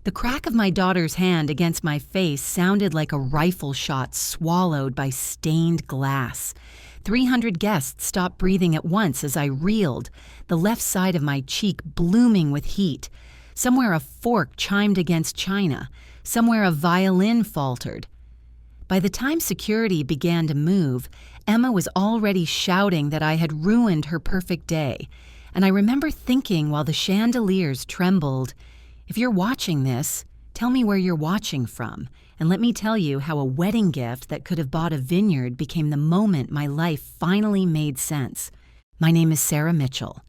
The crack of my daughter's hand against my face sounded like a rifle shot swallowed by stained glass. 300 guests stopped breathing at once as I reeled, the left side of my cheek blooming with heat. Somewhere a fork chimed against china. Somewhere a violin faltered. By the time security began to move, Emma was already shouting that I had ruined her perfect day. And I remember thinking while the chandeliers trembled, if you're watching this, tell me where you're watching from, and let me tell you how a wedding gift that could have bought a vineyard became the moment my life finally made sense. My name is Sarah Mitchell.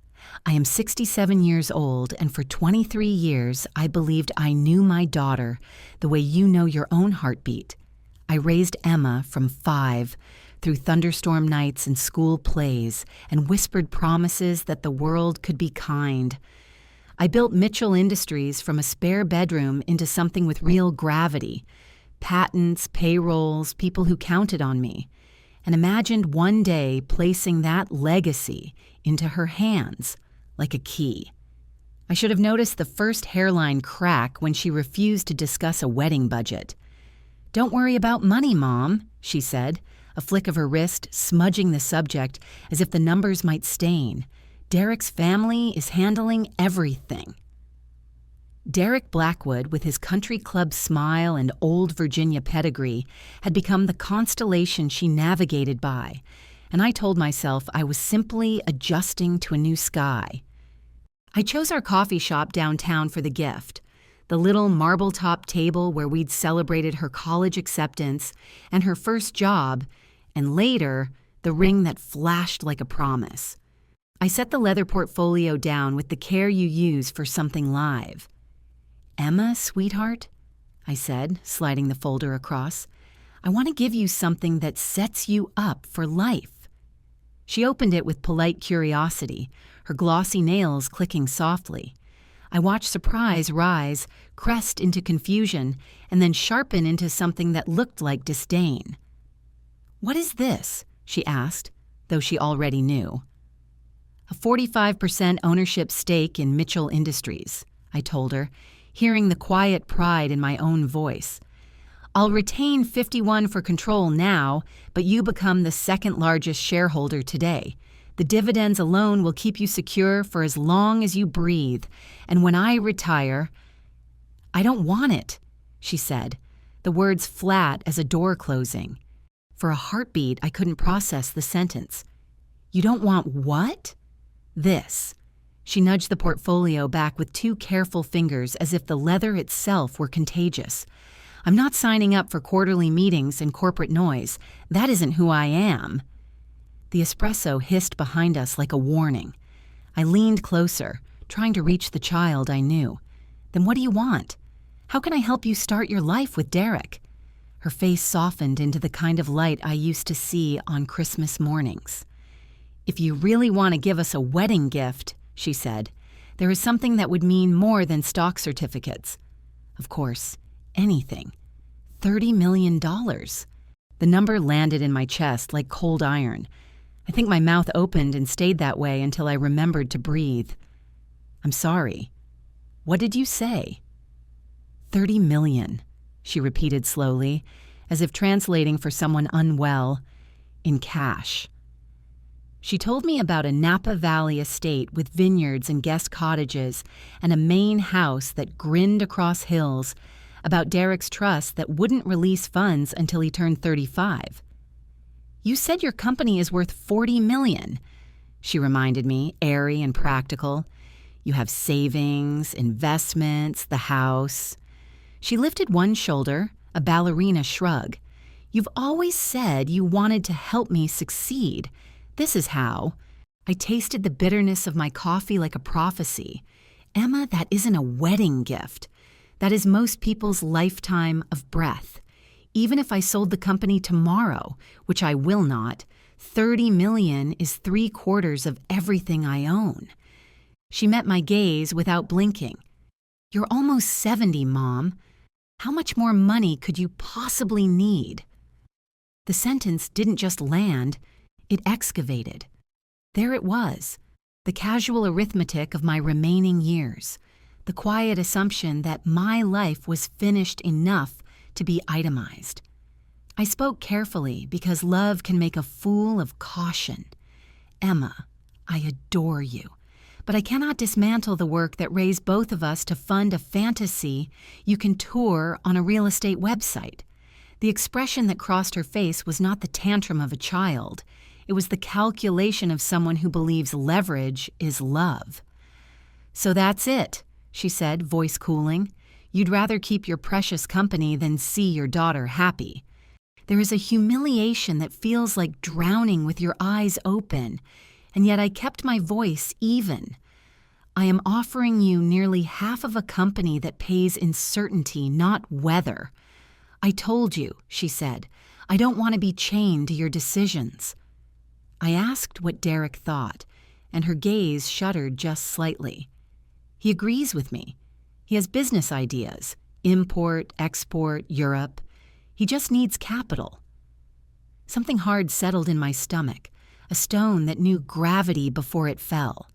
I am 67 years old, and for 23 years, I believed I knew my daughter the way you know your own heartbeat. I raised Emma from 5 through thunderstorm nights and school plays and whispered promises that the world could be kind. I built Mitchell Industries from a spare bedroom into something with real gravity, patents, payrolls, people who counted on me, and imagined one day placing that legacy into her hands like a key. I should have noticed the first hairline crack when she refused to discuss a wedding budget. "Don't worry about money, Mom," she said, a flick of her wrist smudging the subject as if the numbers might stain. "Derek's family is handling everything." Derek Blackwood, with his country club smile and old Virginia pedigree, had become the constellation she navigated by, and I told myself I was simply adjusting to a new sky. I chose our coffee shop downtown for the gift, the little marble-top table where we'd celebrated her college acceptance and her first job, and later, the ring that flashed like a promise. I set the leather portfolio down with the care you use for something live. "Emma, sweetheart," I said, sliding the folder across, "I want to give you something that sets you up for life." She opened it with polite curiosity, her glossy nails clicking softly. I watched surprise rise, crest into confusion, and then sharpen into something that looked like disdain. "What is this?" she asked, though she already knew. "A 45% ownership stake in Mitchell Industries," I told her, hearing the quiet pride in my own voice. "I'll retain 51 for control now, but you become the second largest shareholder today. The dividends alone will keep you secure for as long as you breathe, and when I retire—" "I don't want it," she said, the words flat as a door closing. For a heartbeat, I couldn't process the sentence. "You don't want what?" "This." She nudged the portfolio back with 2 careful fingers as if the leather itself were contagious. "I'm not signing up for quarterly meetings and corporate noise. That isn't who I am." The espresso hissed behind us like a warning. I leaned closer, trying to reach the child I knew. "Then what do you want? How can I help you start your life with Derek?" Her face softened into the kind of light I used to see on Christmas mornings. "If you really want to give us a wedding gift," she said, "there is something that would mean more than stock certificates. Of course, anything. $30 million. The number landed in my chest like cold iron. I think my mouth opened and stayed that way until I remembered to breathe. "I'm sorry. What did you say?" $30 million, she repeated slowly, as if translating for someone unwell, in cash. She told me about a Napa Valley estate with vineyards and guest cottages and a Maine house that grinned across hills, about Derek's trust that wouldn't release funds until he turned 35. "You said your company is worth $40 million, she reminded me, airy and practical. "You have savings, investments, the house." She lifted one shoulder, a ballerina shrug. "You've always said you wanted to help me succeed. This is how." I tasted the bitterness of my coffee like a prophecy. "Emma, that isn't a wedding gift. That is most people's lifetime of breath. Even if I sold the company tomorrow, which I will not, $30 million is 3/4 of everything I own." She met my gaze without blinking. "You're almost 70, Mom. How much more money could you possibly need?" The sentence didn't just land, it excavated. There it was, the casual arithmetic of my remaining years, the quiet assumption that my life was finished enough to be itemized. I spoke carefully because love can make a fool of caution. Emma, I adore you, but I cannot dismantle the work that raised both of us to fund a fantasy you can tour on a real estate website. The expression that crossed her face was not the tantrum of a child. It was the calculation of someone who believes leverage is love. "So that's it," she said, voice cooling. "You'd rather keep your precious company than see your daughter happy. There is a humiliation that feels like drowning with your eyes open, and yet I kept my voice even. I am offering you nearly half of a company that pays in certainty, not weather. I told you," she said, "I don't want to be chained to your decisions." I asked what Derek thought, and her gaze shuddered just slightly. He agrees with me. He has business ideas, import, export, Europe. He just needs capital. Something hard settled in my stomach, a stone that knew gravity before it fell.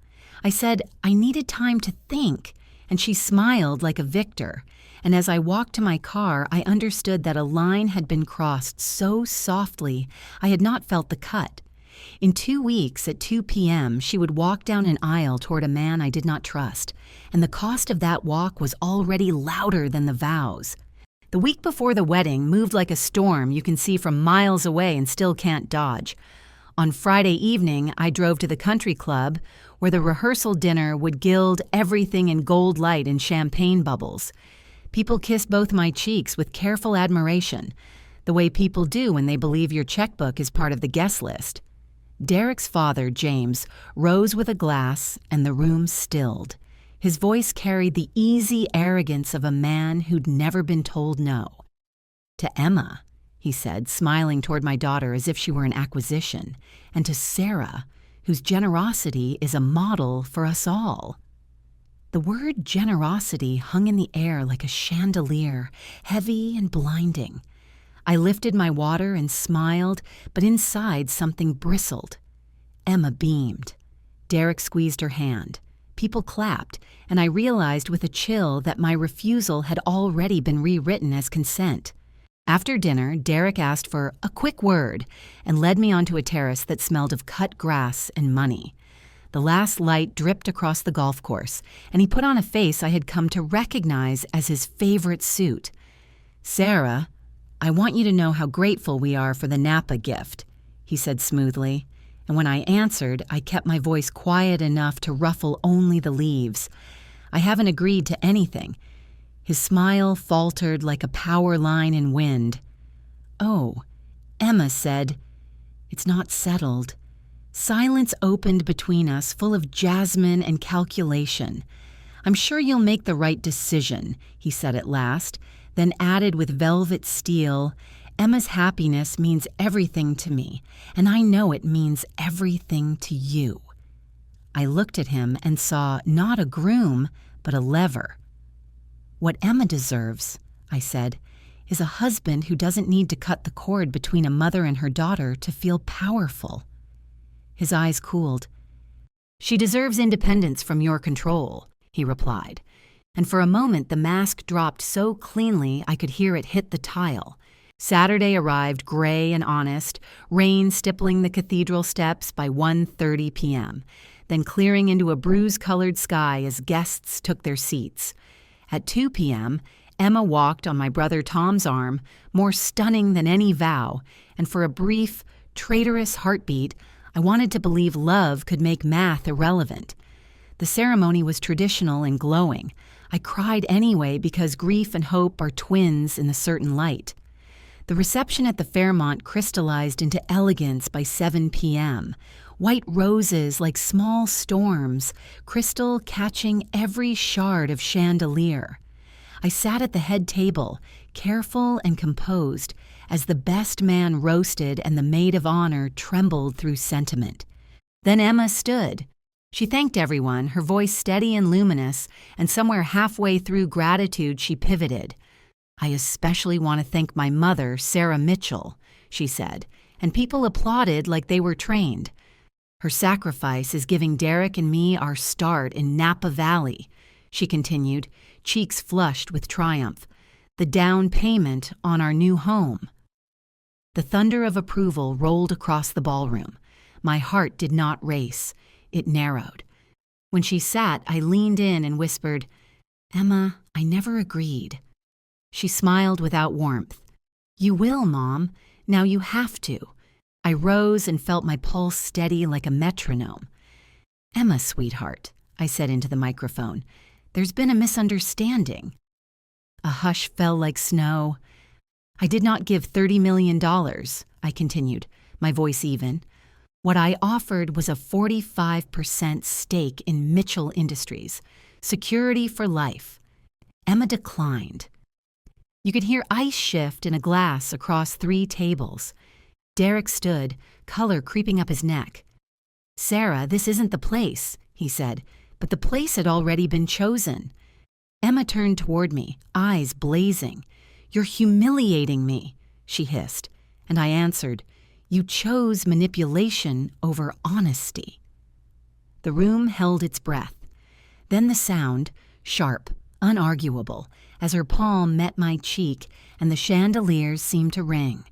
I said I needed time to think, and she smiled like a victor. And as I walked to my car, I understood that a line had been crossed so softly I had not felt the cut. In 2 weeks at 2 p.m., she would walk down an aisle toward a man I did not trust, and the cost of that walk was already louder than the vows. The week before the wedding moved like a storm you can see from miles away and still can't dodge. On Friday evening, I drove to the country club, where the rehearsal dinner would gild everything in gold light and champagne bubbles. People kissed both my cheeks with careful admiration, the way people do when they believe your checkbook is part of the guest list. Derek's father, James, rose with a glass, and the room stilled. His voice carried the easy arrogance of a man who'd never been told no. "To Emma," he said, smiling toward my daughter as if she were an acquisition, "and to Sarah, whose generosity is a model for us all." The word generosity hung in the air like a chandelier, heavy and blinding. I lifted my water and smiled, but inside something bristled. Emma beamed. Derek squeezed her hand. People clapped, and I realized with a chill that my refusal had already been rewritten as consent. After dinner, Derek asked for a quick word and led me onto a terrace that smelled of cut grass and money. The last light dripped across the golf course, and he put on a face I had come to recognize as his favorite suit. "Sarah, I want you to know how grateful we are for the Napa gift," he said smoothly, and when I answered, I kept my voice quiet enough to ruffle only the leaves. "I haven't agreed to anything." His smile faltered like a power line in wind. "Oh," Emma said, "it's not settled." Silence opened between us, full of jasmine and calculation. "I'm sure you'll make the right decision," he said at last, then added with velvet steel, "Emma's happiness means everything to me, and I know it means everything to you." I looked at him and saw not a groom, but a lever. "What Emma deserves," I said, "is a husband who doesn't need to cut the cord between a mother and her daughter to feel powerful." His eyes cooled. "She deserves independence from your control," he replied, and for a moment the mask dropped so cleanly I could hear it hit the tile. Saturday arrived gray and honest, rain stippling the cathedral steps by 1:30 p.m., then clearing into a bruise-colored sky as guests took their seats. At 2 p.m., Emma walked on my brother Tom's arm, more stunning than any vow, and for a brief, traitorous heartbeat, I wanted to believe love could make math irrelevant. The ceremony was traditional and glowing. I cried anyway because grief and hope are twins in a certain light. The reception at the Fairmont crystallized into elegance by 7 p.m., white roses like small storms, crystal catching every shard of chandelier. I sat at the head table, careful and composed, as the best man roasted and the maid of honor trembled through sentiment. Then Emma stood. She thanked everyone, her voice steady and luminous, and somewhere halfway through gratitude she pivoted. "I especially want to thank my mother, Sarah Mitchell," she said, and people applauded like they were trained. "Her sacrifice is giving Derek and me our start in Napa Valley." she continued, cheeks flushed with triumph. "The down payment on our new home." The thunder of approval rolled across the ballroom. My heart did not race. It narrowed. When she sat, I leaned in and whispered, "Emma, I never agreed." She smiled without warmth. "You will, Mom. Now you have to." I rose and felt my pulse steady like a metronome. "Emma, sweetheart," I said into the microphone, "there's been a misunderstanding." A hush fell like snow. "I did not give $30 million, I continued, my voice even. "What I offered was a 45% stake in Mitchell Industries, security for life." Emma declined. You could hear ice shift in a glass across 3 tables. Derek stood, color creeping up his neck. "Sarah, this isn't the place," he said, but the place had already been chosen. Emma turned toward me, eyes blazing. "You're humiliating me," she hissed, and I answered, "You chose manipulation over honesty." The room held its breath. Then the sound, sharp, unarguable, as her palm met my cheek and the chandeliers seemed to ring.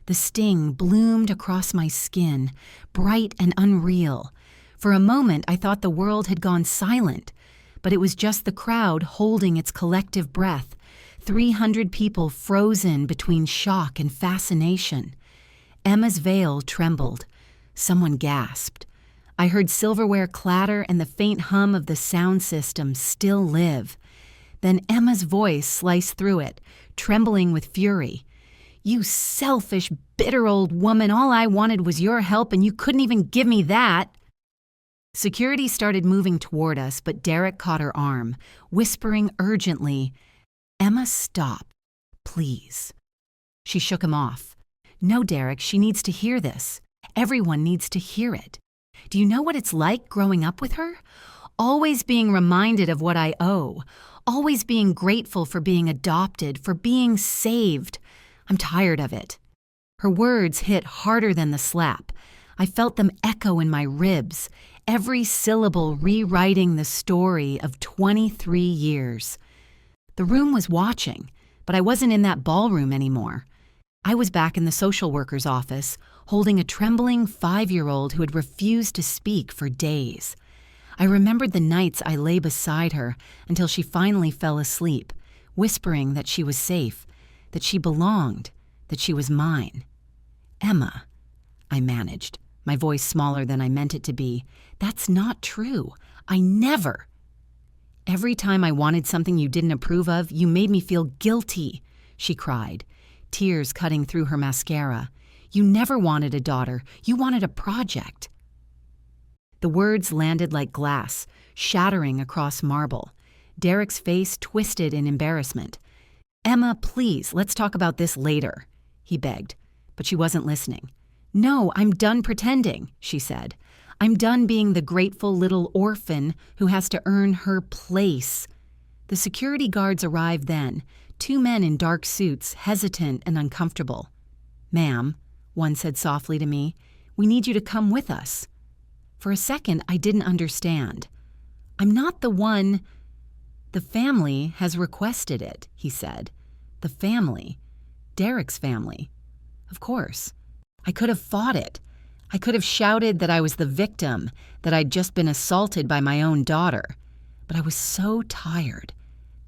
The sting bloomed across my skin, bright and unreal. For a moment I thought the world had gone silent, but it was just the crowd holding its collective breath, 300 people frozen between shock and fascination. Emma's veil trembled. Someone gasped. I heard silverware clatter and the faint hum of the sound system still live. Then Emma's voice sliced through it, trembling with fury. "You selfish, bitter old woman, all I wanted was your help and you couldn't even give me that." Security started moving toward us, but Derek caught her arm, whispering urgently, "Emma, stop, please." She shook him off. "No, Derek, she needs to hear this. Everyone needs to hear it. Do you know what it's like growing up with her? Always being reminded of what I owe. Always being grateful for being adopted, for being saved. I'm tired of it." Her words hit harder than the slap. I felt them echo in my ribs, every syllable rewriting the story of 23 years. The room was watching, but I wasn't in that ballroom anymore. I was back in the social worker's office, holding a trembling 5-year-old who had refused to speak for days. I remembered the nights I lay beside her until she finally fell asleep, whispering that she was safe, that she belonged, that she was mine. "Emma," I managed, my voice smaller than I meant it to be, "that's not true. I never." "Every time I wanted something you didn't approve of, you made me feel guilty," she cried, tears cutting through her mascara. "You never wanted a daughter. You wanted a project." The words landed like glass, shattering across marble. Derek's face twisted in embarrassment. "Emma, please, let's talk about this later," he begged, but she wasn't listening. "No, I'm done pretending," she said. "I'm done being the grateful little orphan who has to earn her place." The security guards arrived then, 2 men in dark suits, hesitant and uncomfortable. "Ma'am," one said softly to me, "we need you to come with us." For a second, I didn't understand. "I'm not the one—" "The family has requested it," he said. "The family. Derek's family. Of course. I could have fought it. I could have shouted that I was the victim, that I'd just been assaulted by my own daughter. But I was so tired.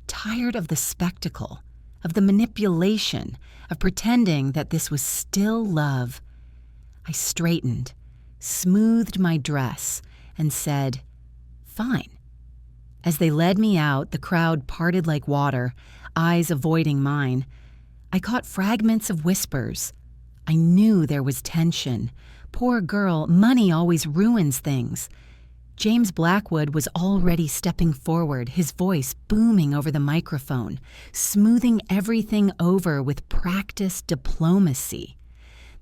Tired of the spectacle, of the manipulation, of pretending that this was still love. I straightened, smoothed my dress, and said, "Fine." As they led me out, the crowd parted like water, eyes avoiding mine. I caught fragments of whispers. I knew there was tension. Poor girl, money always ruins things. James Blackwood was already stepping forward, his voice booming over the microphone, smoothing everything over with practiced diplomacy.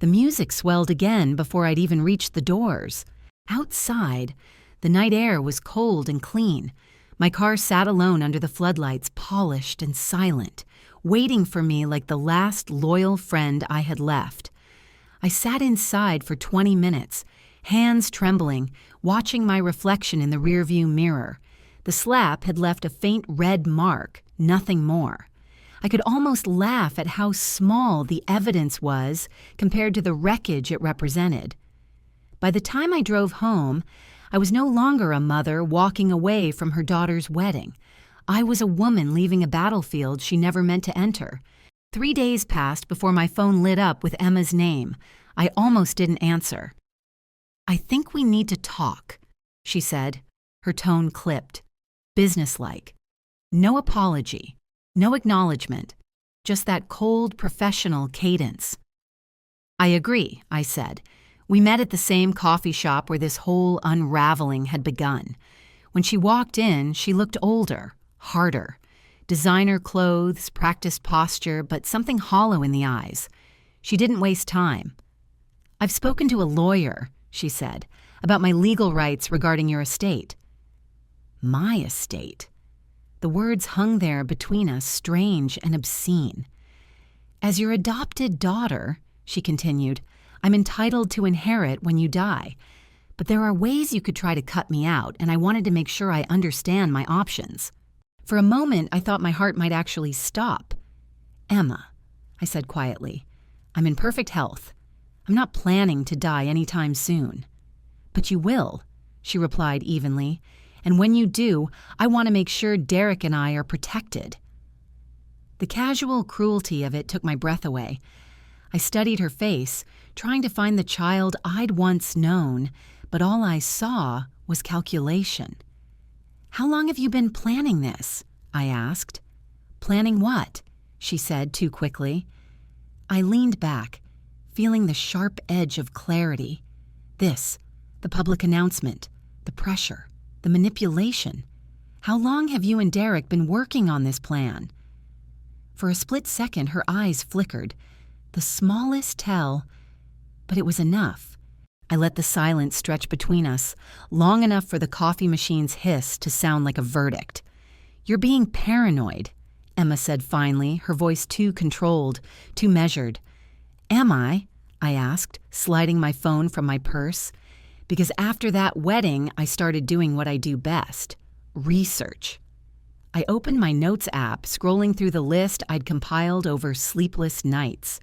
The music swelled again before I'd even reached the doors. Outside, the night air was cold and clean. My car sat alone under the floodlights, polished and silent, waiting for me like the last loyal friend I had left. I sat inside for 20 minutes, hands trembling, watching my reflection in the rearview mirror. The slap had left a faint red mark, nothing more. I could almost laugh at how small the evidence was compared to the wreckage it represented. By the time I drove home, I was no longer a mother walking away from her daughter's wedding. I was a woman leaving a battlefield she never meant to enter. 3 days passed before my phone lit up with Emma's name. I almost didn't answer. "I think we need to talk," she said. Her tone clipped, businesslike. No apology, no acknowledgement, just that cold, professional cadence. "I agree," I said. We met at the same coffee shop where this whole unraveling had begun. When she walked in, she looked older, harder. Designer clothes, practiced posture, but something hollow in the eyes. She didn't waste time. "I've spoken to a lawyer," she said, "about my legal rights regarding your estate." My estate. The words hung there between us, strange and obscene. "As your adopted daughter," she continued, "I'm entitled to inherit when you die. But there are ways you could try to cut me out, and I wanted to make sure I understand my options." For a moment, I thought my heart might actually stop. "Emma," I said quietly, "I'm in perfect health. I'm not planning to die anytime soon." "But you will," she replied evenly, "and when you do, I want to make sure Derek and I are protected." The casual cruelty of it took my breath away. I studied her face, trying to find the child I'd once known, but all I saw was calculation. "How long have you been planning this?" I asked. "Planning what?" she said too quickly. I leaned back, feeling the sharp edge of clarity. This, the public announcement, the pressure, the manipulation. "How long have you and Derek been working on this plan?" For a split second, her eyes flickered. The smallest tell, but it was enough. I let the silence stretch between us, long enough for the coffee machine's hiss to sound like a verdict. "You're being paranoid," Emma said finally, her voice too controlled, too measured. "Am I?" I asked, sliding my phone from my purse. Because after that wedding, I started doing what I do best: research. I opened my notes app, scrolling through the list I'd compiled over sleepless nights.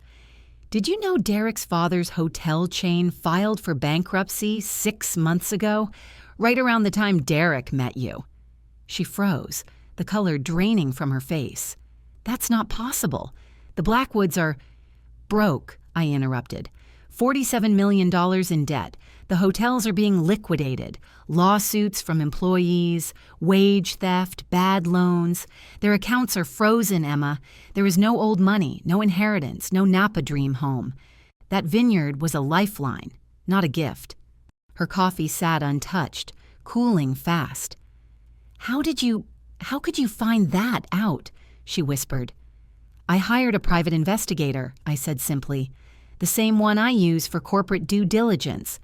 "Did you know Derek's father's hotel chain filed for bankruptcy 6 months ago, right around the time Derek met you?" She froze, the color draining from her face. "That's not possible. The Blackwoods are—" "Broke," I interrupted. $47 million in debt. The hotels are being liquidated. Lawsuits from employees, wage theft, bad loans. Their accounts are frozen, Emma. There is no old money, no inheritance, no Napa dream home. That vineyard was a lifeline, not a gift." Her coffee sat untouched, cooling fast. How could you find that out?" she whispered. "I hired a private investigator," I said simply. "The same one I use for corporate due diligence.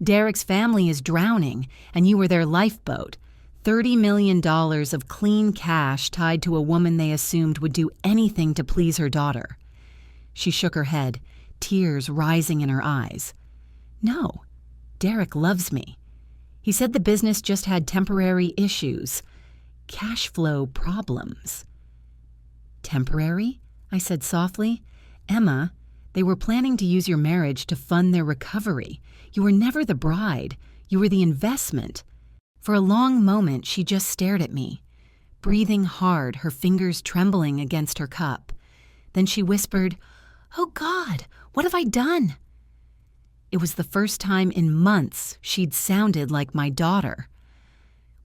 Derek's family is drowning, and you were their lifeboat. $30 million of clean cash tied to a woman they assumed would do anything to please her daughter." She shook her head, tears rising in her eyes. "No, Derek loves me. He said the business just had temporary issues, cash flow problems." "Temporary?" I said softly. "Emma, they were planning to use your marriage to fund their recovery. You were never the bride. You were the investment." For a long moment, she just stared at me, breathing hard, her fingers trembling against her cup. Then she whispered, "Oh God, what have I done?" It was the first time in months she'd sounded like my daughter.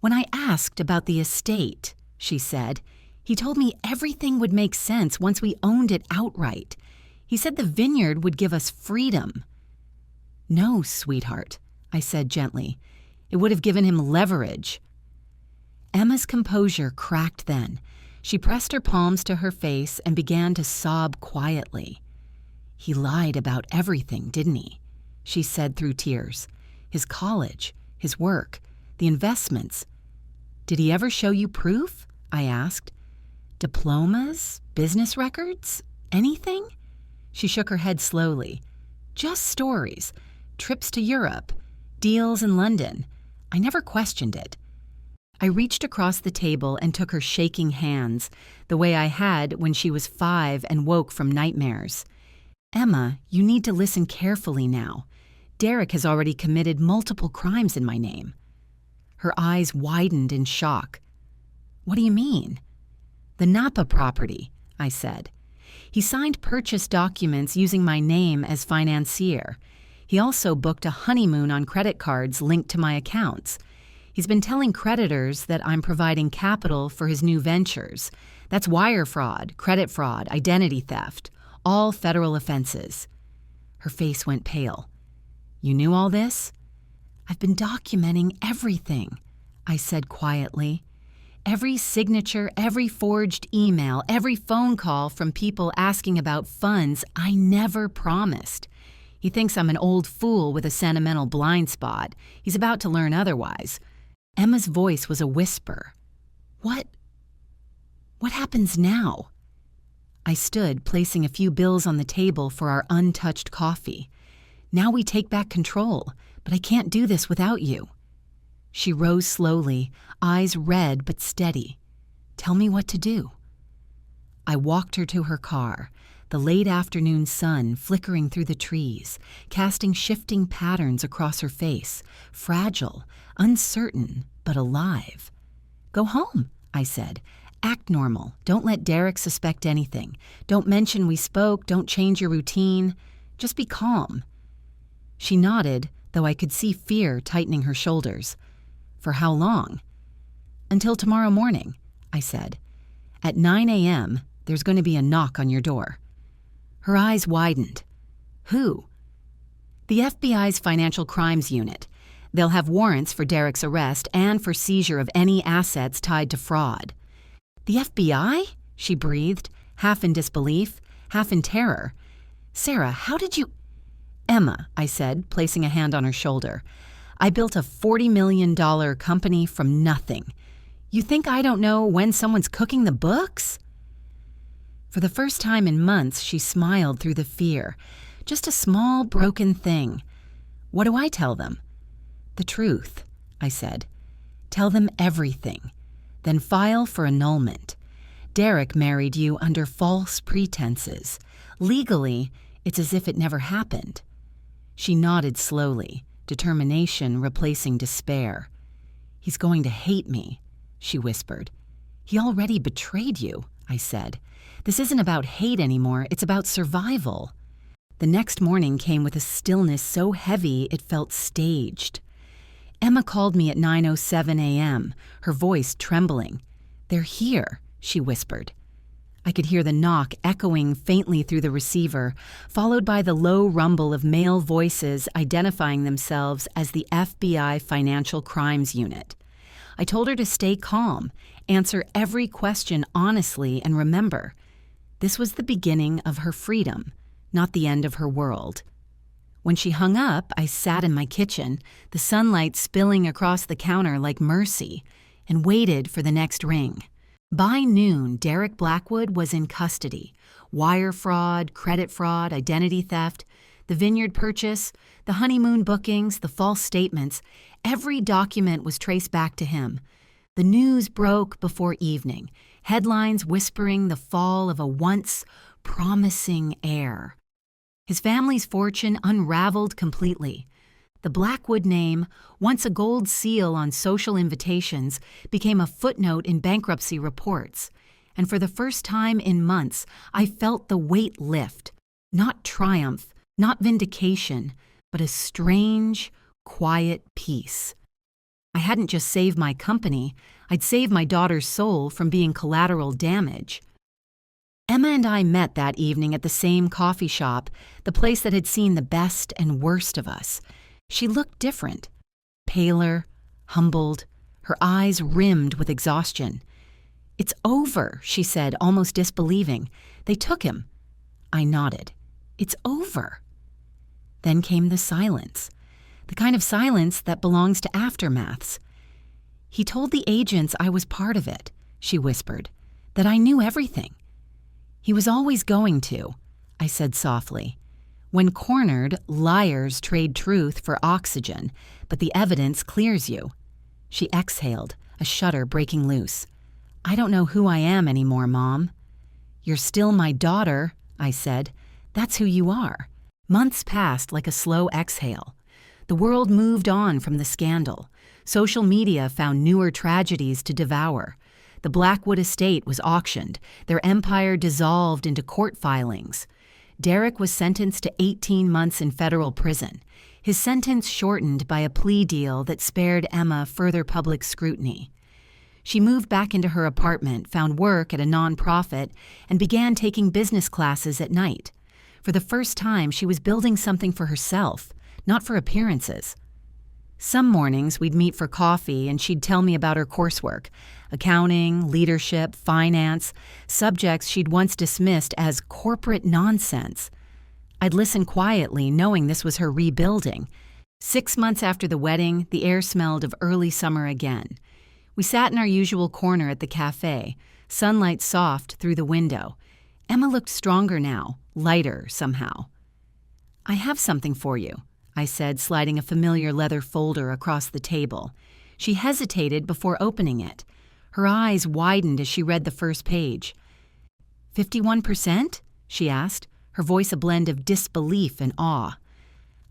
"When I asked about the estate," she said, "he told me everything would make sense once we owned it outright. He said the vineyard would give us freedom." "No, sweetheart," I said gently. "It would have given him leverage." Emma's composure cracked then. She pressed her palms to her face and began to sob quietly. "He lied about everything, didn't he?" she said through tears. "His college, his work, the investments. Did he ever show you proof?" I asked. "Diplomas? Business records? Anything?" She shook her head slowly. "Just stories. Trips to Europe. Deals in London. I never questioned it. I reached across the table and took her shaking hands, the way I had when she was 5 and woke from nightmares. Emma, you need to listen carefully now. Derek has already committed multiple crimes in my name. Her eyes widened in shock. What do you mean? The Napa property, I said. He signed purchase documents using my name as financier. He also booked a honeymoon on credit cards linked to my accounts. He's been telling creditors that I'm providing capital for his new ventures. That's wire fraud, credit fraud, identity theft, all federal offenses. Her face went pale. You knew all this? I've been documenting everything, I said quietly. Every signature, every forged email, every phone call from people asking about funds I never promised. He thinks I'm an old fool with a sentimental blind spot. He's about to learn otherwise. Emma's voice was a whisper. What happens now? I stood, placing a few bills on the table for our untouched coffee. Now we take back control, but I can't do this without you. She rose slowly, eyes red but steady. Tell me what to do. I walked her to her car, the late afternoon sun flickering through the trees, casting shifting patterns across her face, fragile, uncertain, but alive. Go home, I said. Act normal. Don't let Derek suspect anything. Don't mention we spoke. Don't change your routine. Just be calm. She nodded, though I could see fear tightening her shoulders. For how long? Until tomorrow morning, I said. At 9 a.m., there's going to be a knock on your door. Her eyes widened. Who? The FBI's Financial Crimes Unit. They'll have warrants for Derek's arrest and for seizure of any assets tied to fraud. The FBI? She breathed, half in disbelief, half in terror. Sarah, how did you... Emma, I said, placing a hand on her shoulder. I built a $40 million company from nothing. You think I don't know when someone's cooking the books? For the first time in months, she smiled through the fear. Just a small, broken thing. What do I tell them? The truth, I said. Tell them everything. Then file for annulment. Derek married you under false pretenses. Legally, it's as if it never happened. She nodded slowly, determination replacing despair. He's going to hate me, she whispered. He already betrayed you, I said. This isn't about hate anymore, it's about survival. The next morning came with a stillness so heavy it felt staged. Emma called me at 9:07 a.m., her voice trembling. They're here, she whispered. I could hear the knock echoing faintly through the receiver, followed by the low rumble of male voices identifying themselves as the FBI Financial Crimes Unit. I told her to stay calm, answer every question honestly, and remember, this was the beginning of her freedom, not the end of her world. When she hung up, I sat in my kitchen, the sunlight spilling across the counter like mercy, and waited for the next ring. By noon, Derek Blackwood was in custody. Wire fraud, credit fraud, identity theft, the vineyard purchase, the honeymoon bookings, the false statements, every document was traced back to him. The news broke before evening, headlines whispering the fall of a once promising heir. His family's fortune unraveled completely. The Blackwood name, once a gold seal on social invitations, became a footnote in bankruptcy reports. And for the first time in months, I felt the weight lift. Not triumph, not vindication, but a strange, quiet peace. I hadn't just saved my company, I'd saved my daughter's soul from being collateral damage. Emma and I met that evening at the same coffee shop, the place that had seen the best and worst of us. She looked different, paler, humbled, her eyes rimmed with exhaustion. It's over, she said, almost disbelieving. They took him. I nodded. It's over. Then came the silence, the kind of silence that belongs to aftermaths. He told the agents I was part of it, she whispered, that I knew everything. He was always going to, I said softly. When cornered, liars trade truth for oxygen, but the evidence clears you. She exhaled, a shudder breaking loose. "I don't know who I am anymore, Mom." "You're still my daughter," I said. "That's who you are." Months passed like a slow exhale. The world moved on from the scandal. Social media found newer tragedies to devour. The Blackwood estate was auctioned, their empire dissolved into court filings. Derek was sentenced to 18 months in federal prison, his sentence shortened by a plea deal that spared Emma further public scrutiny. She moved back into her apartment, found work at a nonprofit, and began taking business classes at night. For the first time, she was building something for herself, not for appearances. Some mornings we'd meet for coffee and she'd tell me about her coursework, accounting, leadership, finance, subjects she'd once dismissed as corporate nonsense. I'd listen quietly, knowing this was her rebuilding. 6 months after the wedding, the air smelled of early summer again. We sat in our usual corner at the cafe, sunlight soft through the window. Emma looked stronger now, lighter somehow. "I have something for you," I said, sliding a familiar leather folder across the table. She hesitated before opening it. Her eyes widened as she read the first page. 51%? She asked, her voice a blend of disbelief and awe.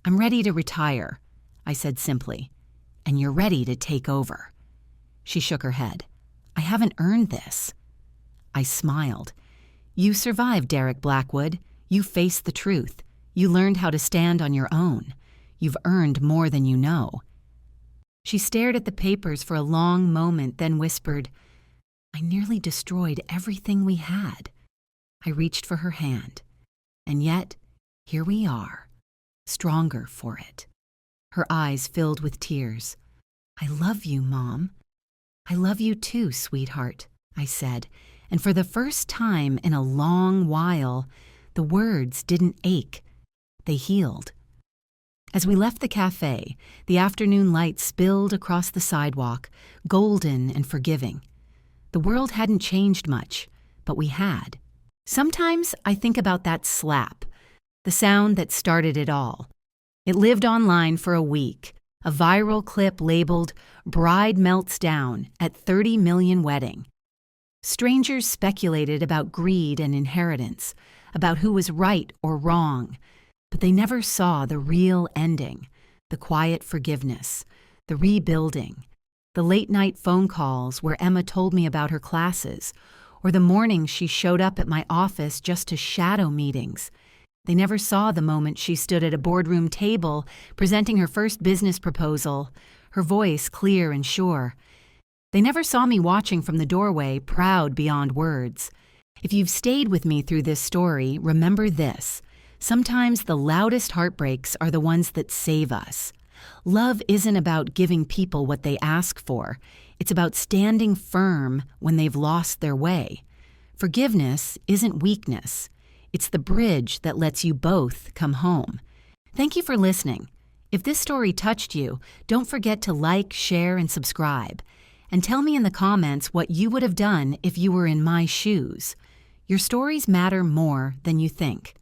"I'm ready to retire," I said simply. "And you're ready to take over." She shook her head. "I haven't earned this." I smiled. "You survived, Derek Blackwood. You faced the truth. You learned how to stand on your own. You've earned more than you know." She stared at the papers for a long moment, then whispered, "I nearly destroyed everything we had." I reached for her hand. And yet, here we are, stronger for it. Her eyes filled with tears. "I love you, Mom." "I love you too, sweetheart," I said, and for the first time in a long while, the words didn't ache. They healed. As we left the cafe, the afternoon light spilled across the sidewalk, golden and forgiving. The world hadn't changed much, but we had. Sometimes I think about that slap, the sound that started it all. It lived online for a week, a viral clip labeled "Bride Melts Down at 30 Million Wedding." Strangers speculated about greed and inheritance, about who was right or wrong, but they never saw the real ending, the quiet forgiveness, the rebuilding, the late-night phone calls where Emma told me about her classes, or the mornings she showed up at my office just to shadow meetings. They never saw the moment she stood at a boardroom table presenting her first business proposal, her voice clear and sure. They never saw me watching from the doorway, proud beyond words. If you've stayed with me through this story, remember this. Sometimes the loudest heartbreaks are the ones that save us. Love isn't about giving people what they ask for. It's about standing firm when they've lost their way. Forgiveness isn't weakness. It's the bridge that lets you both come home. Thank you for listening. If this story touched you, don't forget to like, share, and subscribe. And tell me in the comments what you would have done if you were in my shoes. Your stories matter more than you think.